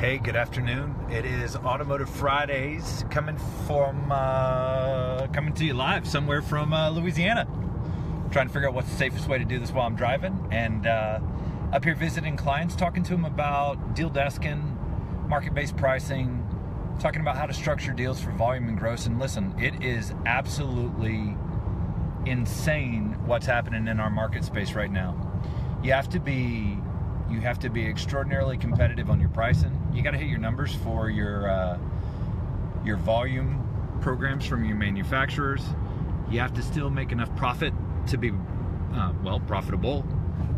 Hey, good afternoon. It is Automotive Fridays coming to you live somewhere from Louisiana. Trying to figure out what's the safest way to do this while I'm driving, and up here visiting clients, talking to them about deal desking, market-based pricing, talking about how to structure deals for volume and gross. And listen, it is absolutely insane what's happening in our market space right now. You have to be extraordinarily competitive on your pricing. You got to hit your numbers for your volume programs from your manufacturers. You have to still make enough profit to be profitable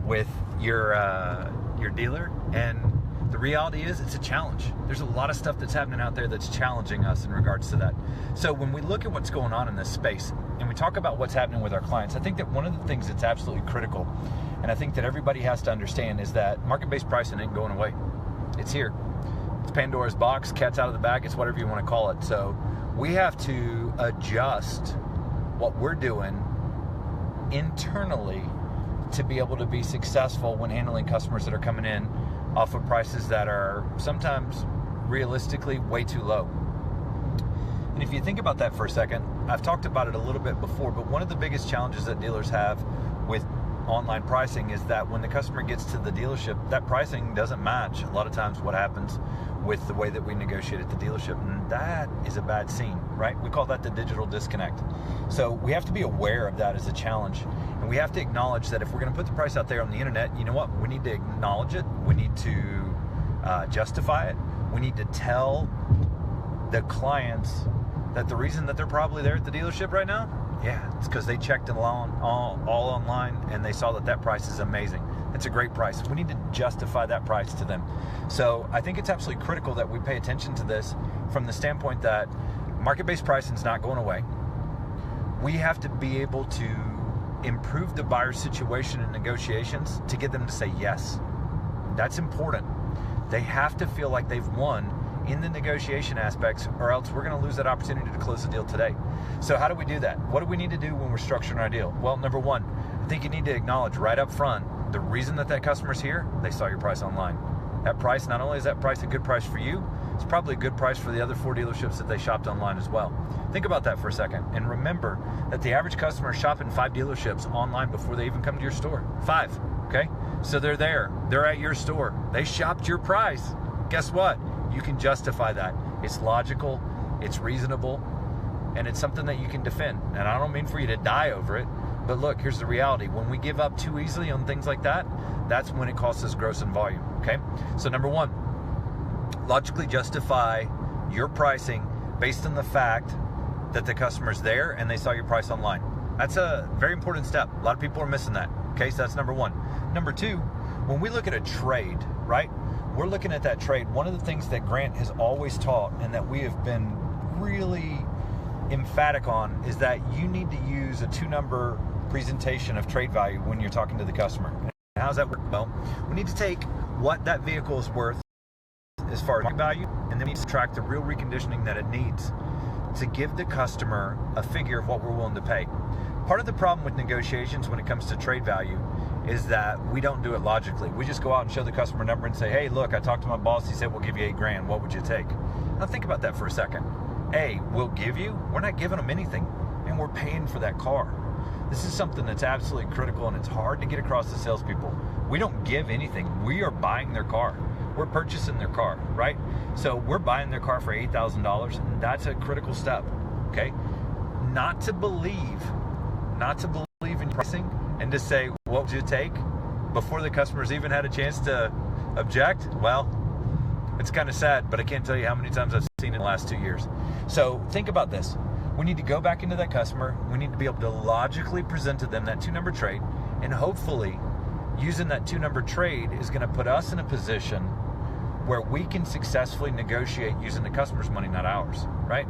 with your dealer. And the reality is, it's a challenge. There's a lot of stuff that's happening out there that's challenging us in regards to that. So when we look at what's going on in this space and we talk about what's happening with our clients, I think that one of the things that's absolutely critical, and I think that everybody has to understand, is that market-based pricing ain't going away. It's here. It's Pandora's box, cat's out of the bag, it's whatever you want to call it. So we have to adjust what we're doing internally to be able to be successful when handling customers that are coming in off of prices that are sometimes realistically way too low. And if you think about that for a second, I've talked about it a little bit before, but one of the biggest challenges that dealers have with online pricing is that when the customer gets to the dealership, that pricing doesn't match a lot of times what happens with the way that we negotiate at the dealership. And that is a bad scene, right? We call that the digital disconnect. So we have to be aware of that as a challenge. And we have to acknowledge that if we're going to put the price out there on the internet, you know what? We need to acknowledge it. We need to justify it. We need to tell the clients that the reason that they're probably there at the dealership right now, it's because they checked it all online and they saw that price is amazing. It's a great price. We need to justify that price to them. So I think it's absolutely critical that we pay attention to this from the standpoint that market-based pricing is not going away. We have to be able to improve the buyer's situation in negotiations to get them to say yes. That's important. They have to feel like they've won in the negotiation aspects, or else we're going to lose that opportunity to close the deal today. So how do we do that? What do we need to do when we're structuring our deal? Well, number one, I think you need to acknowledge right up front the reason that customer's here. They saw your price online. That price, not only is that price a good price for you, it's probably a good price for the other 4 dealerships that they shopped online as well. Think about that for a second, and remember that the average customer is shopping 5 dealerships online before they even come to your store. 5, okay? So they're there. They're at your store. They shopped your price. Guess what? You can justify that. It's logical, it's reasonable, and it's something that you can defend. And I don't mean for you to die over it, but look, here's the reality. When we give up too easily on things like that, that's when it costs us gross and volume, okay? So number one, logically justify your pricing based on the fact that the customer's there and they saw your price online. That's a very important step. A lot of people are missing that, okay? So that's number one. Number two, when we look at a trade, right? We're looking at that trade. One of the things that Grant has always taught and that we have been really emphatic on is that you need to use a 2-number presentation of trade value when you're talking to the customer. And how does that work? Well, we need to take what that vehicle is worth as far as market value, and then we need to track the real reconditioning that it needs to give the customer a figure of what we're willing to pay. Part of the problem with negotiations when it comes to trade value is that we don't do it logically. We just go out and show the customer a number and say, hey, look, I talked to my boss. He said, we'll give you $8,000. What would you take? Now think about that for a second. A, we'll give you? We're not giving them anything, and we're paying for that car. This is something that's absolutely critical, and it's hard to get across to salespeople. We don't give anything. We are buying their car. We're purchasing their car, right? So we're buying their car for $8,000, and that's a critical step, okay? Not to believe in pricing and to say, what would you take, before the customers even had a chance to object. Well, it's kind of sad, but I can't tell you how many times I've seen it in the last 2 years. So think about this. We need to go back into that customer. We need to be able to logically present to them that 2-number trade, and hopefully using that 2-number trade is going to put us in a position where we can successfully negotiate using the customer's money, not ours, right?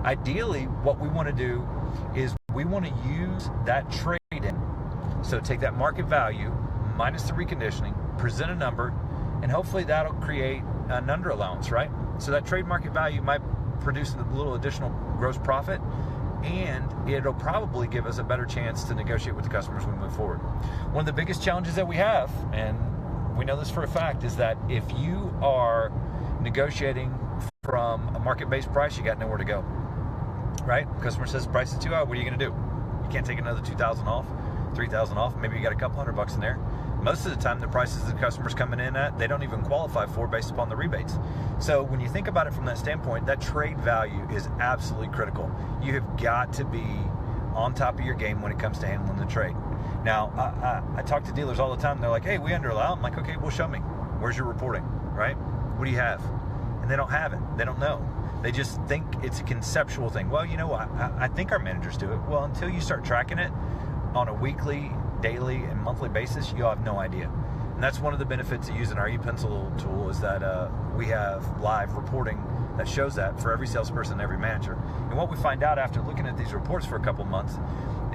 Ideally, what we want to do is we want to use that trade in. So take that market value minus the reconditioning, present a number, and hopefully that'll create an under allowance, right? So that trade market value might produce a little additional gross profit, and it'll probably give us a better chance to negotiate with the customers when we move forward. One of the biggest challenges that we have, and we know this for a fact, is that if you are negotiating from a market-based price, you got nowhere to go, right? Customer says price is too high. What are you going to do? You can't take another $2,000 off, $3,000 off. Maybe you got a couple $100 in there. Most of the time, the prices the customer's coming in at, they don't even qualify for based upon the rebates. So when you think about it from that standpoint, that trade value is absolutely critical. You have got to be on top of your game when it comes to handling the trade. Now, I talk to dealers all the time. They're like, hey, we under allow. I'm like, okay, well, show me. Where's your reporting, right? What do you have? And they don't have it. They don't know. They just think it's a conceptual thing. Well, you know what? I think our managers do it. Well, until you start tracking it on a weekly, daily, and monthly basis, you'll have no idea. And that's one of the benefits of using our ePencil tool is that we have live reporting that shows that for every salesperson and every manager. And what we find out after looking at these reports for a couple months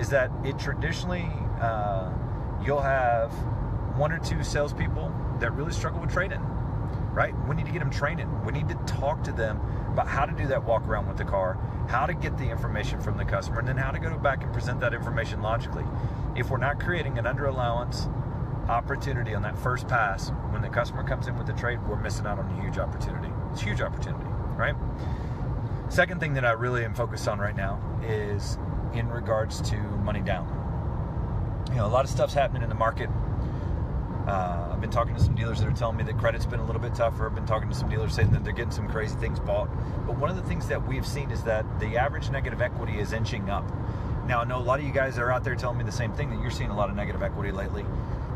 is that it traditionally, you'll have one or two salespeople that really struggle with trade-in, right? We need to get them training. We need to talk to them about how to do that walk around with the car, how to get the information from the customer, and then how to go back and present that information logically. If we're not creating an under allowance opportunity on that first pass, when the customer comes in with the trade, we're missing out on a huge opportunity. It's a huge opportunity, right? Second thing that I really am focused on right now is in regards to money down. You know, a lot of stuff's happening in the market. I've been talking to some dealers that are telling me that credit's been a little bit tougher. I've been talking to some dealers saying that they're getting some crazy things bought. But one of the things that we've seen is that the average negative equity is inching up. Now, I know a lot of you guys are out there telling me the same thing, that you're seeing a lot of negative equity lately.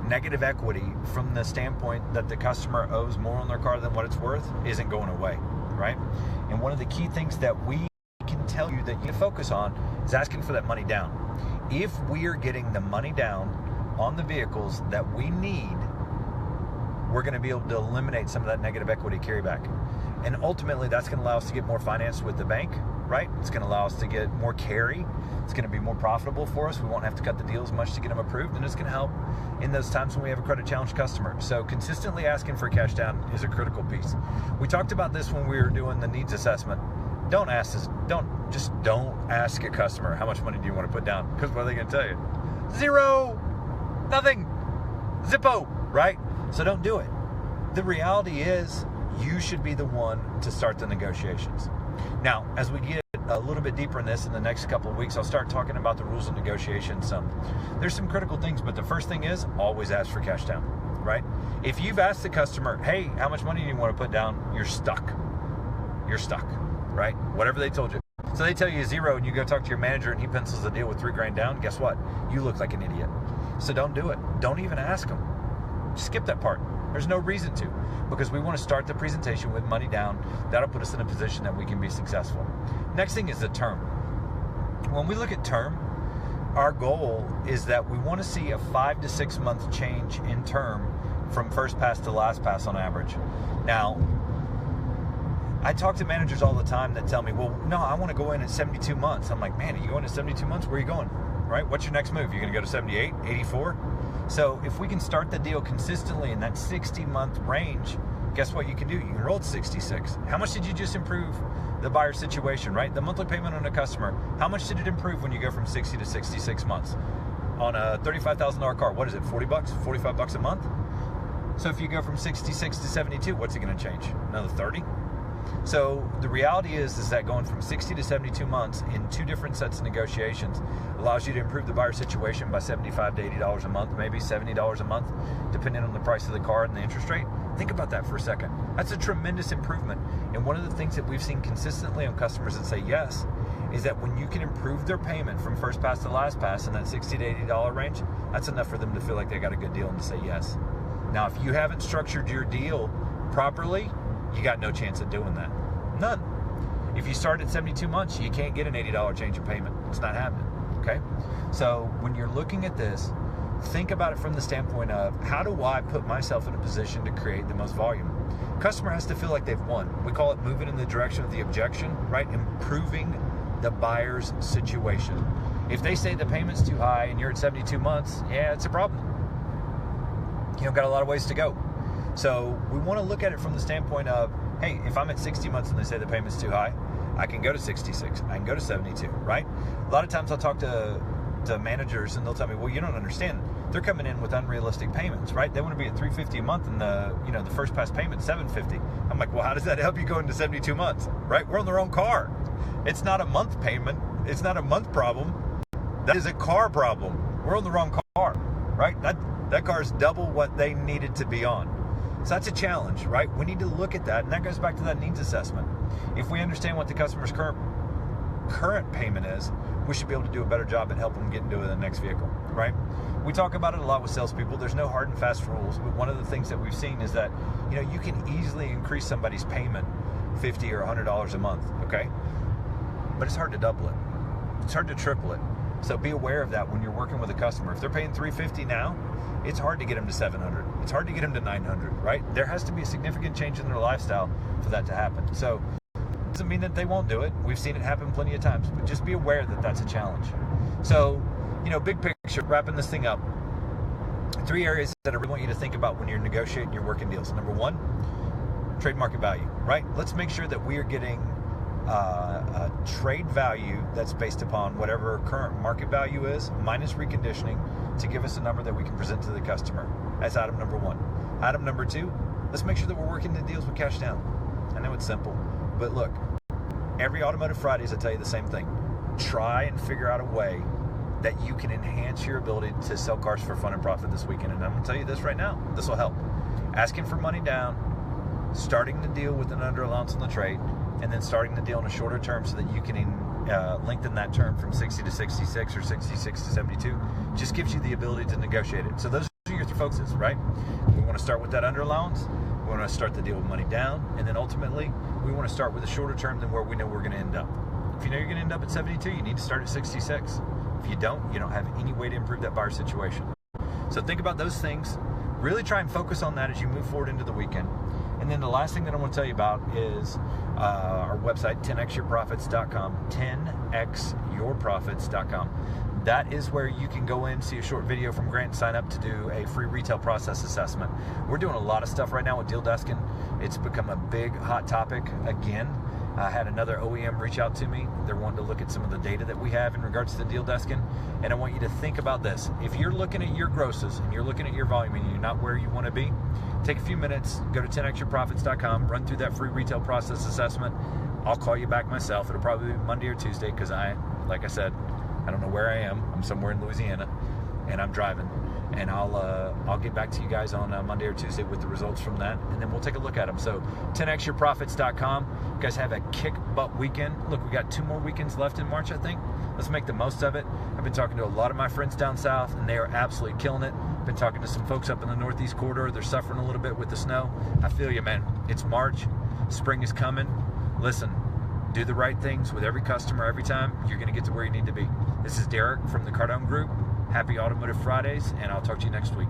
Negative equity from the standpoint that the customer owes more on their car than what it's worth isn't going away, right? And one of the key things that we can tell you that you focus on is asking for that money down. If we are getting the money down on the vehicles that we need, we're going to be able to eliminate some of that negative equity carryback. And ultimately, that's going to allow us to get more finance with the bank, right? It's going to allow us to get more carry. It's going to be more profitable for us. We won't have to cut the deals much to get them approved, and it's going to help in those times when we have a credit challenged customer. So consistently asking for cash down is a critical piece. We talked about this when we were doing the needs assessment. Don't ask a customer, how much money do you want to put down? Because what are they going to tell you? Zero, nothing, Zippo, right? So don't do it. The reality is you should be the one to start the negotiations. Now, as we get a little bit deeper in this in the next couple of weeks, I'll start talking about the rules of negotiation. There's some critical things, but the first thing is always ask for cash down, right? If you've asked the customer, hey, how much money do you want to put down? You're stuck. You're stuck, right? Whatever they told you. So they tell you zero and you go talk to your manager and he pencils the deal with $3,000 down. Guess what? You look like an idiot. So don't do it. Don't even ask them. Skip that part. There's no reason to, because we want to start the presentation with money down. That'll put us in a position that we can be successful. Next thing is the term. When we look at term, our goal is that we want to see a 5 to 6 month change in term from first pass to last pass on average. Now, I talk to managers all the time that tell me, well, no, I want to go in at 72 months. I'm like, man, are you going to 72 months? Where are you going? Right? What's your next move? You're going to go to 78, 84? So if we can start the deal consistently in that 60-month range, guess what you can do? You can roll to 66. How much did you just improve the buyer situation, right? The monthly payment on a customer, how much did it improve when you go from 60 to 66 months? On a $35,000 car, what is it, 40 bucks, 45 bucks a month? So if you go from 66 to 72, what's it going to change? Another 30? So the reality is that going from 60 to 72 months in two different sets of negotiations allows you to improve the buyer situation by $75 to $80 a month, maybe $70 a month, depending on the price of the car and the interest rate. Think about that for a second. That's a tremendous improvement. And one of the things that we've seen consistently on customers that say yes is that when you can improve their payment from first pass to last pass in that $60 to $80 range, that's enough for them to feel like they got a good deal and to say yes. Now, if you haven't structured your deal properly, you got no chance of doing that. None. If you start at 72 months, you can't get an $80 change in payment. It's not happening, okay? So when you're looking at this, think about it from the standpoint of, how do I put myself in a position to create the most volume? Customer has to feel like they've won. We call it moving in the direction of the objection, right? Improving the buyer's situation. If they say the payment's too high and you're at 72 months, yeah, it's a problem. You know, got a lot of ways to go. So we want to look at it from the standpoint of, hey, if I'm at 60 months and they say the payment's too high, I can go to 66, I can go to 72, right? A lot of times I'll talk to managers and they'll tell me, well, you don't understand. they're coming in with unrealistic payments, right? They want to be at $350 a month, and the first pass payment $750. I'm like, well, how does that help you go into 72 months, right? We're on the wrong car. It's not a month payment. It's not a month problem. That is a car problem. We're on the wrong car, right? That car is double what they needed to be on. So that's a challenge, right? We need to look at that, and that goes back to that needs assessment. If we understand what the customer's current payment is, we should be able to do a better job at helping them get into the next vehicle, right? We talk about it a lot with salespeople. There's no hard and fast rules, but one of the things that we've seen is that, you can easily increase somebody's payment $50 or $100 a month, okay? But it's hard to double it. It's hard to triple it. So be aware of that when you're working with a customer. If they're paying $350 now, it's hard to get them to $700. It's hard to get them to $900, right? There has to be a significant change in their lifestyle for that to happen. So it doesn't mean that they won't do it. We've seen it happen plenty of times, but just be aware that that's a challenge. So, big picture, wrapping this thing up, 3 areas that I really want you to think about when you're negotiating your working deals. Number 1, trade market value, right? Let's make sure that we are getting a trade value that's based upon whatever current market value is minus reconditioning to give us a number that we can present to the customer. That's item number 1. Item number 2, let's make sure that we're working the deals with cash down. I know it's simple, but look, every Automotive Fridays I tell you the same thing. Try and figure out a way that you can enhance your ability to sell cars for fun and profit this weekend. And I'm going to tell you this right now. This will help. Asking for money down, starting the deal with an under allowance on the trade, and then starting the deal in a shorter term so that you can lengthen that term from 60 to 66 or 66 to 72. Just gives you the ability to negotiate it. So those are your 3 focuses, right? We want to start with that under allowance. We want to start the deal with money down. And then ultimately, we want to start with a shorter term than where we know we're going to end up. If you know you're going to end up at 72, you need to start at 66. If you don't have any way to improve that buyer situation. So think about those things. Really try and focus on that as you move forward into the weekend. And then the last thing that I want to tell you about is our website, 10xyourprofits.com, 10xyourprofits.com. That is where you can go in, see a short video from Grant, sign up to do a free retail process assessment. We're doing a lot of stuff right now with deal desking. It's become a big hot topic again. I had another OEM reach out to me. They're wanting to look at some of the data that we have in regards to the deal desking. And I want you to think about this. If you're looking at your grosses and you're looking at your volume and you're not where you want to be, take a few minutes, go to 10xyourprofits.com, run through that free retail process assessment. I'll call you back myself. It'll probably be Monday or Tuesday because like I said, I don't know where I am. I'm somewhere in Louisiana and I'm driving. And I'll get back to you guys on Monday or Tuesday with the results from that, and then we'll take a look at them. So 10xyourprofits.com. You guys have a kick butt weekend. Look, we got 2 more weekends left in March, I think. Let's make the most of it. I've been talking to a lot of my friends down south, and they are absolutely killing it. Been talking to some folks up in the Northeast corridor. They're suffering a little bit with the snow. I feel you, man. It's March. Spring is coming. Listen, do the right things with every customer every time. You're going to get to where you need to be. This is Derek from the Cardone Group. Happy Automotive Fridays, and I'll talk to you next week.